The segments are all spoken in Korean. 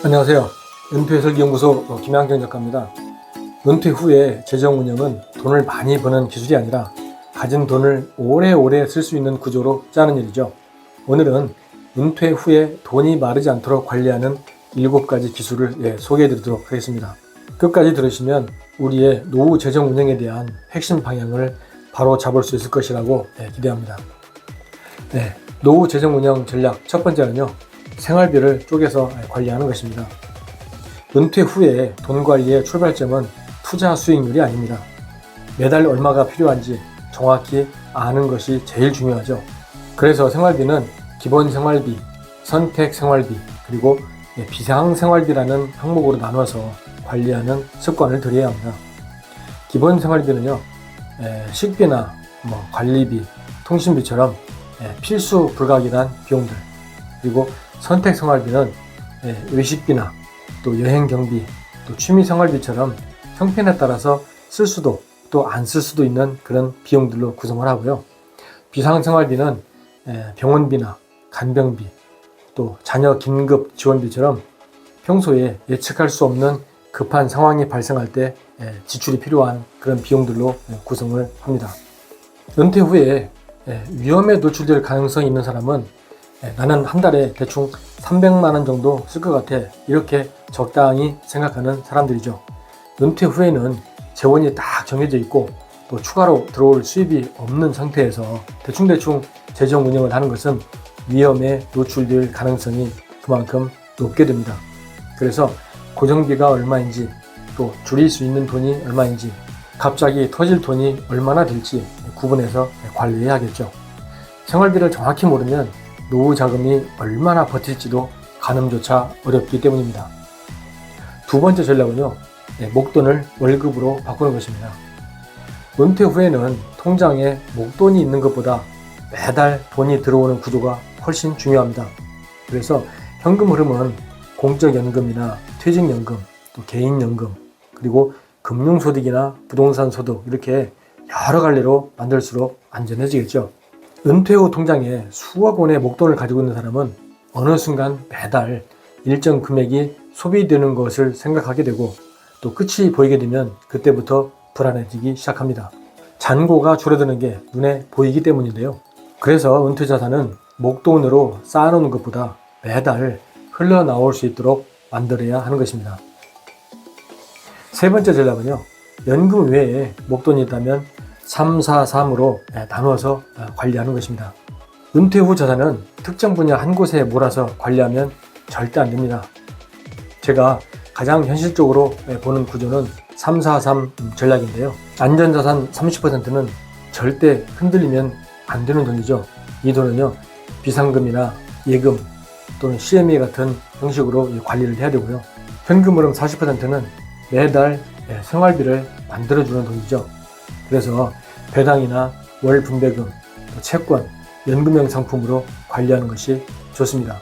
안녕하세요. 은퇴설계연구소 김양경 작가입니다. 은퇴 후에 재정운영은 돈을 많이 버는 기술이 아니라 가진 돈을 오래오래 쓸 수 있는 구조로 짜는 일이죠. 오늘은 은퇴 후에 돈이 마르지 않도록 관리하는 7가지 기술을 소개해 드리도록 하겠습니다. 끝까지 들으시면 우리의 노후 재정운영에 대한 핵심 방향을 바로 잡을 수 있을 것이라고 기대합니다. 노후 재정운영 전략 첫 번째는요, 생활비를 쪼개서 관리하는 것입니다. 은퇴 후에 돈 관리의 출발점은 투자 수익률이 아닙니다. 매달 얼마가 필요한지 정확히 아는 것이 제일 중요하죠. 그래서 생활비는 기본 생활비, 선택 생활비, 그리고 비상 생활비라는 항목으로 나눠서 관리하는 습관을 들여야 합니다. 기본 생활비는요, 식비나 관리비, 통신비처럼 필수 불가결한 비용들, 그리고 선택 생활비는 외식비나 또 여행 경비, 또 취미 생활비처럼 형편에 따라서 쓸 수도 또 안 쓸 수도 있는 그런 비용들로 구성을 하고요. 비상 생활비는 병원비나 간병비, 또 자녀 긴급 지원비처럼 평소에 예측할 수 없는 급한 상황이 발생할 때 지출이 필요한 그런 비용들로 구성을 합니다. 은퇴 후에 위험에 노출될 가능성이 있는 사람은 나는 한 달에 대충 300만 원 정도 쓸 것 같아, 이렇게 적당히 생각하는 사람들이죠. 은퇴 후에는 재원이 딱 정해져 있고 또 추가로 들어올 수입이 없는 상태에서 대충대충 재정 운영을 하는 것은 위험에 노출될 가능성이 그만큼 높게 됩니다. 그래서 고정비가 얼마인지, 또 줄일 수 있는 돈이 얼마인지, 갑자기 터질 돈이 얼마나 될지 구분해서 관리해야겠죠. 생활비를 정확히 모르면 노후 자금이 얼마나 버틸지도 가늠조차 어렵기 때문입니다. 두 번째 전략은요, 목돈을 월급으로 바꾸는 것입니다. 은퇴 후에는 통장에 목돈이 있는 것보다 매달 돈이 들어오는 구조가 훨씬 중요합니다. 그래서 현금 흐름은 공적연금이나 퇴직연금, 또 개인연금, 그리고 금융소득이나 부동산 소득, 이렇게 여러 갈래로 만들수록 안전해지겠죠. 은퇴 후 통장에 수억 원의 목돈을 가지고 있는 사람은 어느 순간 매달 일정 금액이 소비되는 것을 생각하게 되고 또 끝이 보이게 되면 그때부터 불안해지기 시작합니다. 잔고가 줄어드는 게 눈에 보이기 때문인데요. 그래서 은퇴 자산은 목돈으로 쌓아놓는 것보다 매달 흘러나올 수 있도록 만들어야 하는 것입니다. 세 번째 전략은요, 연금 외에 목돈이 있다면 3, 4, 3으로 나눠서 관리하는 것입니다. 은퇴 후 자산은 특정 분야 한 곳에 몰아서 관리하면 절대 안 됩니다. 제가 가장 현실적으로 보는 구조는 3, 4, 3 전략인데요. 안전자산 30%는 절대 흔들리면 안 되는 돈이죠. 이 돈은요, 비상금이나 예금 또는 CMA 같은 형식으로 관리를 해야 되고요. 현금 흐름 40%는 매달 생활비를 만들어주는 돈이죠. 그래서 배당이나 월 분배금, 채권, 연금형 상품으로 관리하는 것이 좋습니다.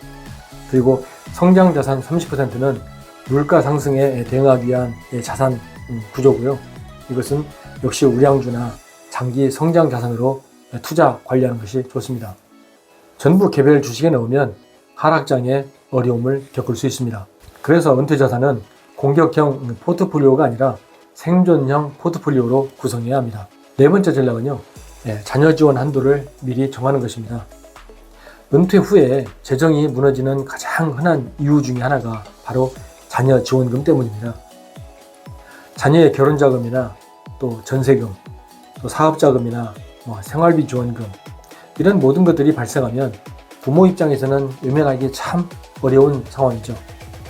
그리고 성장자산 30%는 물가 상승에 대응하기 위한 자산 구조고요. 이것은 역시 우량주나 장기 성장 자산으로 투자 관리하는 것이 좋습니다. 전부 개별 주식에 넣으면 하락장에 어려움을 겪을 수 있습니다. 그래서 은퇴 자산은 공격형 포트폴리오가 아니라 생존형 포트폴리오로 구성해야 합니다. 네 번째 전략은요, 자녀 지원 한도를 미리 정하는 것입니다. 은퇴 후에 재정이 무너지는 가장 흔한 이유 중에 하나가 바로 자녀 지원금 때문입니다. 자녀의 결혼 자금이나 또 전세금, 또 사업 자금이나 생활비 지원금, 이런 모든 것들이 발생하면 부모 입장에서는 외면하기 참 어려운 상황이죠.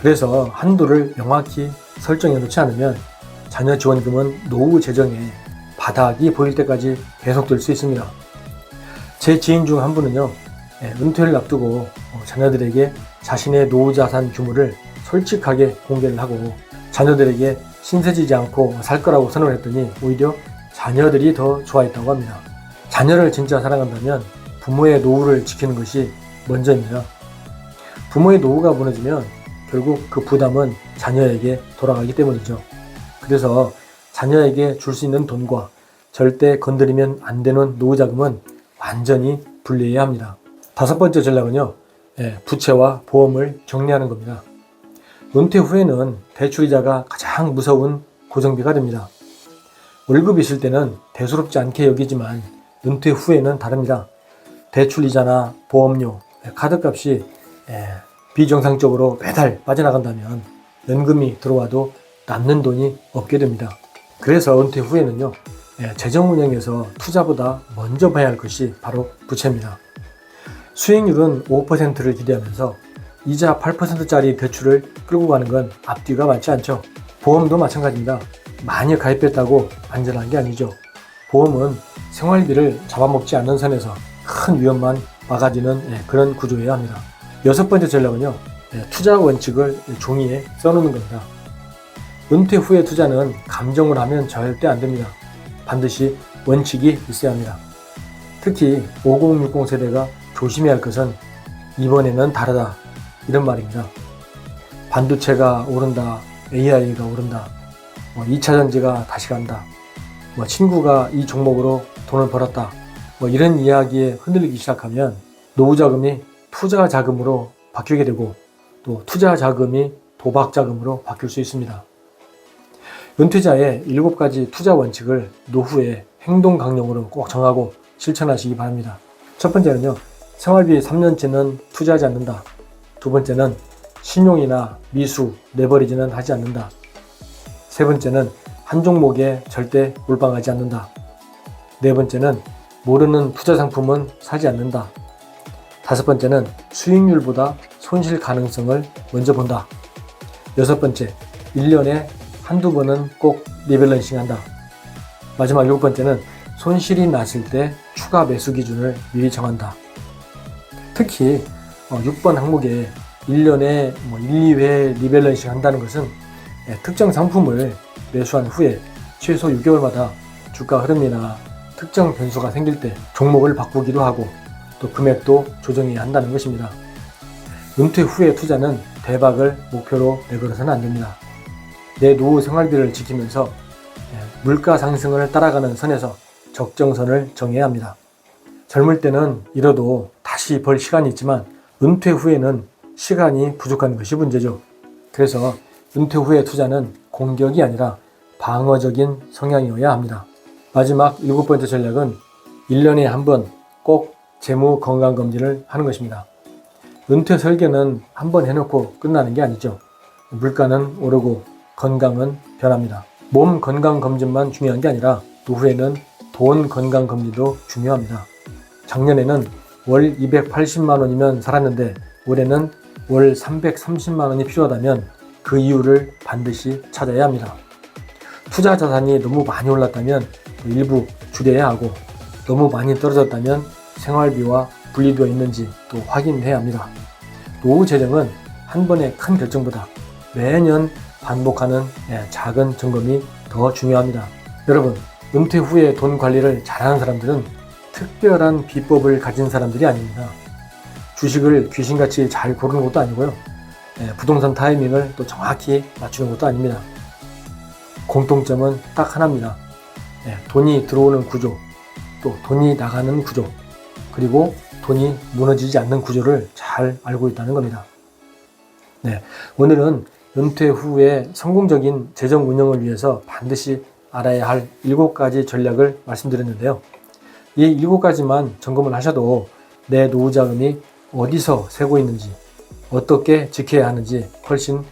그래서 한도를 명확히 설정해 놓지 않으면 자녀 지원금은 노후 재정에 바닥이 보일 때까지 계속될 수 있습니다. 제 지인 중 한 분은요, 은퇴를 앞두고 자녀들에게 자신의 노후 자산 규모를 솔직하게 공개를 하고 자녀들에게 신세지지 않고 살 거라고 선언을 했더니 오히려 자녀들이 더 좋아했다고 합니다. 자녀를 진짜 사랑한다면 부모의 노후를 지키는 것이 먼저입니다. 부모의 노후가 무너지면 결국 그 부담은 자녀에게 돌아가기 때문이죠. 그래서 자녀에게 줄 수 있는 돈과 절대 건드리면 안 되는 노후 자금은 완전히 분리해야 합니다. 다섯 번째 전략은요, 부채와 보험을 정리하는 겁니다. 은퇴 후에는 대출이자가 가장 무서운 고정비가 됩니다. 월급이 있을 때는 대수롭지 않게 여기지만 은퇴 후에는 다릅니다. 대출이자나 보험료, 카드값이 비정상적으로 매달 빠져나간다면 연금이 들어와도 남는 돈이 없게 됩니다. 그래서 은퇴 후에는요, 재정운용에서 투자보다 먼저 봐야 할 것이 바로 부채입니다. 수익률은 5%를 기대하면서 이자 8%짜리 대출을 끌고 가는 건 앞뒤가 맞지 않죠. 보험도 마찬가지입니다. 많이 가입했다고 안전한 게 아니죠. 보험은 생활비를 잡아먹지 않는 선에서 큰 위험만 막아주는 그런 구조여야 합니다. 6번째 전략은요, 투자 원칙을 종이에 써놓는 겁니다. 은퇴 후의 투자는 감정을 하면 절대 안 됩니다. 반드시 원칙이 있어야 합니다. 특히 5060 세대가 조심해야 할 것은 이번에는 다르다, 이런 말입니다. 반도체가 오른다, AI가 오른다, 2차 전지가 다시 간다, 친구가 이 종목으로 돈을 벌었다, 이런 이야기에 흔들리기 시작하면 노후 자금이 투자 자금으로 바뀌게 되고 또 투자 자금이 도박 자금으로 바뀔 수 있습니다. 은퇴자의 7가지 투자 원칙을 노후에 행동 강령으로 꼭 정하고 실천하시기 바랍니다. 첫 번째는요, 생활비 3년째는 투자하지 않는다. 두 번째는 신용이나 미수, 레버리지는 하지 않는다. 세 번째는 한 종목에 절대 몰빵하지 않는다. 네 번째는 모르는 투자 상품은 사지 않는다. 다섯 번째는 수익률보다 손실 가능성을 먼저 본다. 여섯 번째, 1년에 한두 번은 꼭 리밸런싱 한다. 마지막 7번째는 손실이 났을 때 추가 매수 기준을 미리 정한다. 특히 6번 항목에 1년에 1, 2회 리밸런싱 한다는 것은 특정 상품을 매수한 후에 최소 6개월마다 주가 흐름이나 특정 변수가 생길 때 종목을 바꾸기도 하고 또 금액도 조정해야 한다는 것입니다. 은퇴 후의 투자는 대박을 목표로 내걸어서는 안 됩니다. 내 노후 생활비를 지키면서 물가 상승을 따라가는 선에서 적정선을 정해야 합니다. 젊을 때는 잃어도 다시 벌 시간이 있지만 은퇴 후에는 시간이 부족한 것이 문제죠. 그래서 은퇴 후의 투자는 공격이 아니라 방어적인 성향이어야 합니다. 마지막 7번째 전략은 1년에 한 번 꼭 재무 건강검진을 하는 것입니다. 은퇴 설계는 한 번 해놓고 끝나는 게 아니죠. 물가는 오르고 건강은 변합니다. 몸 건강검진만 중요한 게 아니라 노후에는 돈 건강검진도 중요합니다. 작년에는 월 280만 원이면 살았는데 올해는 월 330만 원이 필요하다면 그 이유를 반드시 찾아야 합니다. 투자 자산이 너무 많이 올랐다면 일부 줄여야 하고 너무 많이 떨어졌다면 생활비와 분리되어 있는지 또 확인해야 합니다. 노후 재정은 한 번의 큰 결정보다 매년 반복하는 작은 점검이 더 중요합니다. 여러분, 은퇴 후에 돈 관리를 잘하는 사람들은 특별한 비법을 가진 사람들이 아닙니다. 주식을 귀신같이 잘 고르는 것도 아니고요. 부동산 타이밍을 또 정확히 맞추는 것도 아닙니다. 공통점은 딱 하나입니다. 돈이 들어오는 구조, 또 돈이 나가는 구조, 그리고 돈이 무너지지 않는 구조를 잘 알고 있다는 겁니다. 오늘은 은퇴 후에 성공적인 재정 운영을 위해서 반드시 알아야 할 7가지 전략을 말씀드렸는데요. 이 7가지만 점검을 하셔도 내 노후 자금이 어디서 새고 있는지, 어떻게 지켜야 하는지 훨씬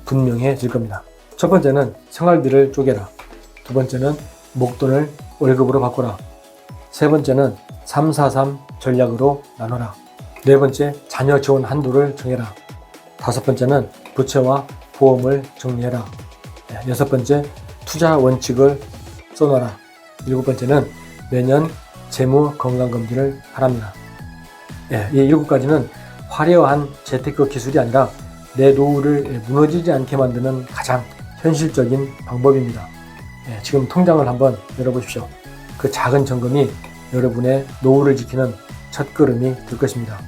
분명해질 겁니다. 첫 번째는 생활비를 쪼개라. 두 번째는 목돈을 월급으로 바꿔라. 세 번째는 343 전략으로 나눠라. 네 번째, 자녀 지원 한도를 정해라. 다섯 번째는 부채와 보험을 정리해라. 여섯 번째, 투자 원칙을 써놔라. 일곱 번째는 매년 재무 건강검진을 하랍니다. 이 7가지는 화려한 재테크 기술이 아니라 내 노후를 무너지지 않게 만드는 가장 현실적인 방법입니다. 지금 통장을 한번 열어보십시오. 그 작은 점검이 여러분의 노후를 지키는 첫걸음이 될 것입니다.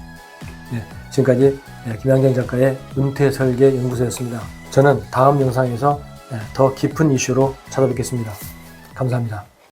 지금까지 김양경 작가의 은퇴설계 연구소였습니다. 저는 다음 영상에서 더 깊은 이슈로 찾아뵙겠습니다. 감사합니다.